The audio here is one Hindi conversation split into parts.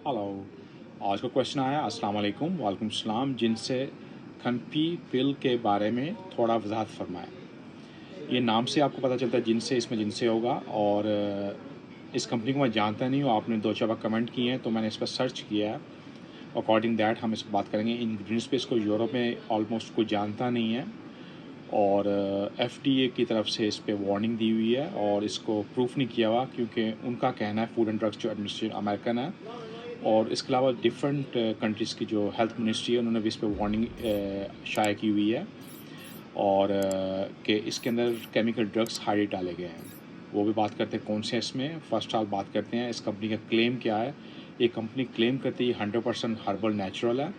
हेलो। आज का क्वेश्चन आया अस्सलाम वालेकुम वालेकुम सलाम जिनसे खनपी पिल के बारे में थोड़ा वजाहत फरमाएं। ये नाम से आपको पता चलता है जिनसे, इसमें जिनसे होगा। और इस कंपनी को मैं जानता नहीं हूँ। आपने दो चार कमेंट किए हैं तो मैंने इस पर सर्च किया है। अकॉर्डिंग दैट हम इस पर बात करेंगे। इंग्रीडियंट्स पे इसको यूरोप में ऑलमोस्ट कोई जानता नहीं है। और FDA की तरफ से इस पर वार्निंग दी हुई है और इसको प्रूफ नहीं किया हुआ, क्योंकि उनका कहना है फूड एंड ड्रग्स जो एडमिनिस्ट्रेशन अमेरिकन है। और इसके अलावा डिफरेंट कंट्रीज़ की जो हेल्थ मिनिस्ट्री है उन्होंने भी इस पर वार्निंग शाया की हुई है। और कि इसके अंदर केमिकल ड्रग्स हाईली डाले गए हैं। वो भी बात करते हैं कौन से इसमें। फर्स्ट ऑल बात करते हैं इस कंपनी का क्लेम क्या है। ये कंपनी क्लेम करती है 100% हर्बल नेचुरल है।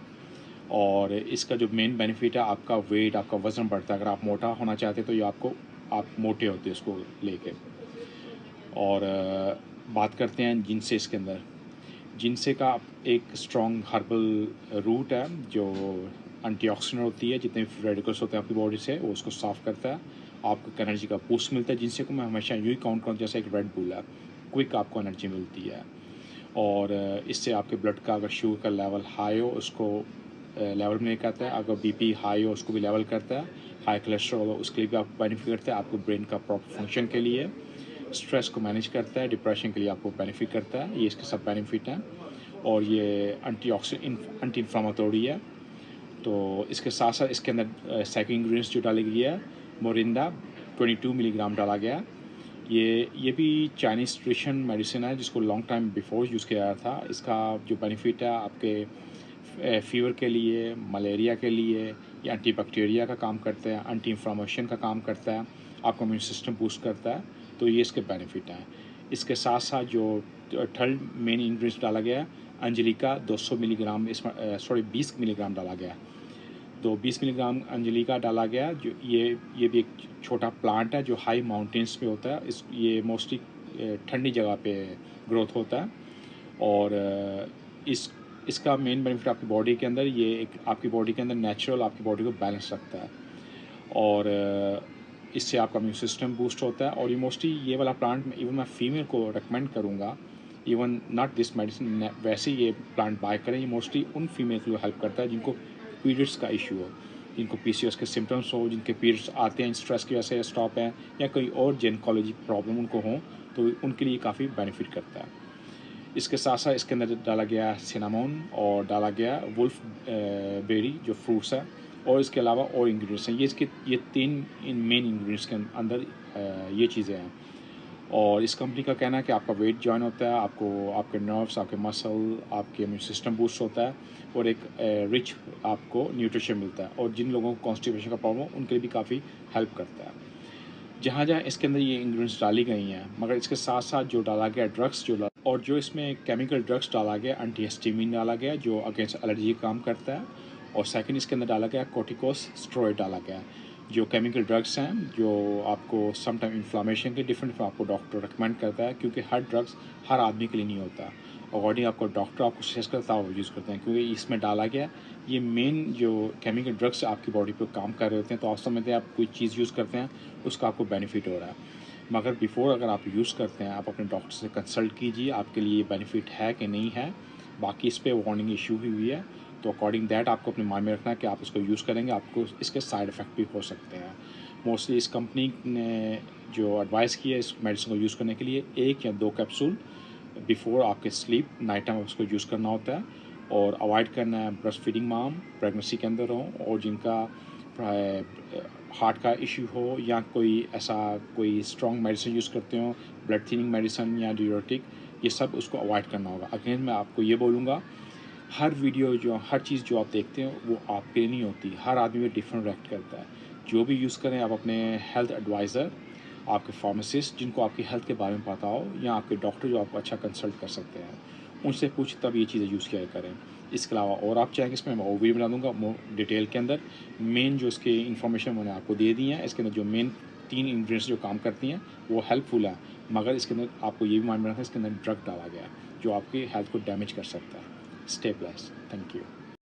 और इसका जो मेन बेनिफिट है, आपका वेट, आपका वज़न बढ़ता है। अगर आप मोटा होना चाहते हैं तो ये आपको, आप मोटे होते हैं इसको लेके। और बात करते हैं जिनसे। इसके अंदर जिनसे का एक स्ट्रॉन्ग हर्बल रूट है जो एंटीऑक्सीडेंट होती है। जितने रेडिकल्स होते हैं आपकी बॉडी से वो उसको साफ़ करता है। आपको एनर्जी का बूस्ट मिलता है। जिनसे को मैं हमेशा यूँ ही काउंट करूँ जैसे एक रेड बुल है। क्विक आपको एनर्जी मिलती है। और इससे आपके ब्लड का अगर शुगर का लेवल हाई हो उसको लेवल में लेकर आता है। अगर BP हाई हो उसको भी लेवल करता है। हाई कोलेस्ट्रॉल हो उसके लिए भी आपको बेनिफिट करता है। आपको ब्रेन का प्रॉपर फंक्शन के लिए, स्ट्रेस को मैनेज करता है, डिप्रेशन के लिए आपको बेनिफिट करता है। ये इसके सब बेनिफिट हैं। और ये एंटी इन्फ्लामेटरी है। तो इसके साथ साथ इसके अंदर सेकंड इंग्रेडिएंट्स जो डाली गई है, मोरिंडा 22 मिलीग्राम डाला गया। ये भी चाइनीज़ ट्रेडिशन मेडिसिन है जिसको लॉन्ग टाइम बिफोर यूज़ किया गया था। इसका जो बेनिफिट है आपके फीवर के लिए, मलेरिया के लिए, ये एंटीबैक्टीरिया का काम करता है, एंटी इन्फ्लामेशन का काम करता है, आपका इम्यून सिस्टम बूस्ट करता है। तो ये इसके बेनिफिट हैं। इसके साथ साथ जो थर्ड मेन इंग्रेडिएंट्स डाला गया है, अंजलिका 200 मिलीग्राम, इसमें 20 मिलीग्राम डाला गया। तो 20 मिलीग्राम अंजलिका डाला गया। जो ये भी एक छोटा प्लांट है जो हाई माउंटेन्स पे होता है। ये मोस्टली ठंडी जगह पे ग्रोथ होता है। और इसका मेन बेनिफिट आपकी बॉडी के अंदर, ये एक आपकी बॉडी के अंदर नेचुरल आपकी बॉडी को बैलेंस रखता है। और इससे आपका इम्यून सिस्टम बूस्ट होता है। और ये मोस्टली ये वाला प्लांट इवन मैं फीमेल को रिकमेंड करूँगा। इवन नॉट दिस मेडिसिन, वैसे ये प्लांट बाय करें। ये मोस्टली उन फीमेल को हेल्प करता है जिनको पीरियड्स का इशू हो, जिनको PCOS के सिम्टम्स हो, जिनके पीरियड्स आते हैं स्ट्रेस की वजह से स्टॉप है, या कोई और जिनकोलॉजी प्रॉब्लम उनको हो, तो उनके लिए काफ़ी बेनिफिट करता है। इसके साथ साथ इसके अंदर डाला गया सिनामोन और डाला गया वुल्फ बेरी जो फ्रूट्स है। और इसके अलावा और इंग्रेडिएंट्स हैं। ये तीन मेन इंग्रेडिएंट्स के अंदर ये चीज़ें हैं। और इस कंपनी का कहना है कि आपका वेट जॉइन होता है, आपको आपके नर्व्स, आपके मसल, आपके इम्यून सिस्टम बूस्ट होता है। और एक रिच आपको न्यूट्रिशन मिलता है। और जिन लोगों को कॉन्स्टिपेशन का प्रॉब्लम हो उनके लिए भी काफ़ी हेल्प करता है। जहाँ जहाँ इसके अंदर ये इंग्रेडिएंट्स डाली गई हैं, मगर इसके साथ साथ जो डाला गया ड्रग्स और जो इसमें केमिकल ड्रग्स डाला गया, एंटीहिस्टामिन डाला गया जो अगेंस्ट एलर्जी काम करता है। और सेकंड इसके अंदर डाला गया कॉर्टिकोस्टेरॉइड डाला गया, जो केमिकल ड्रग्स हैं जो आपको सम टाइम इन्फ्लामेशन के डिफरेंट आपको डॉक्टर रिकमेंड करता है, क्योंकि हर ड्रग्स हर आदमी के लिए नहीं होता। अकॉर्डिंग आपको डॉक्टर आपको सजेस्ट करता है वो यूज़ करते हैं, क्योंकि इसमें डाला गया ये मेन जो केमिकल ड्रग्स आपकी बॉडी पर काम कर रहे होते हैं। तो आप समझते हैं आप कोई चीज़ यूज़ करते हैं उसका आपको बेनिफिट हो रहा है। मगर बिफ़ोर अगर आप यूज़ करते हैं, आप अपने डॉक्टर से कंसल्ट कीजिए आपके लिए बेनिफिट है कि नहीं है। बाकी इस पे वार्निंग इशू हुई है। तो अकॉर्डिंग दैट आपको अपने माइंड में रखना है कि आप इसको यूज़ करेंगे, आपको इसके साइड इफ़ेक्ट भी हो सकते हैं। मोस्टली इस कंपनी ने जो एडवाइस की है इस मेडिसिन को यूज़ करने के लिए, 1 या 2 कैप्सूल बिफ़ोर आपके स्लीप नाइट टाइम उसको यूज़ करना होता है। और अवॉइड करना है ब्रेस्ट फीडिंग माम प्रेगनेंसी के अंदर हो, और जिनका हार्ट का इशू हो, या कोई ऐसा कोई स्ट्रॉन्ग मेडिसिन यूज़ करते हो, ब्लड थिनिंग मेडिसिन या डाययूरेटिक, ये सब उसको अवॉइड करना होगा। अगेन मैं आपको ये बोलूँगा, हर वीडियो जो हर चीज़ जो आप देखते हो वो आपके लिए नहीं होती। हर आदमी में डिफरेंट रिएक्ट करता है। जो भी यूज़ करें आप अपने हेल्थ एडवाइज़र, आपके फार्मासिस्ट जिनको आपकी हेल्थ के बारे में पता हो, या आपके डॉक्टर जो आपको अच्छा कंसल्ट कर सकते हैं, उनसे पूछ तब ये चीज़ें यूज़ किया करें। इसके अलावा और आप चाहेंगे इसमें मैं और भी बना दूँगा डिटेल के अंदर। मेन जो इसकी इन्फॉर्मेशन मैंने आपको दे दी है। इसके अंदर जो मेन 3 इंग्रेडिएंट्स जो काम करती हैं वो हेल्पफुल है। मगर इसके अंदर आपको ये भी माइंड में रखना है इसके अंदर ड्रग डाला गया है जो आपकी हेल्थ को डैमेज कर सकता है। Stay blessed. Thank you.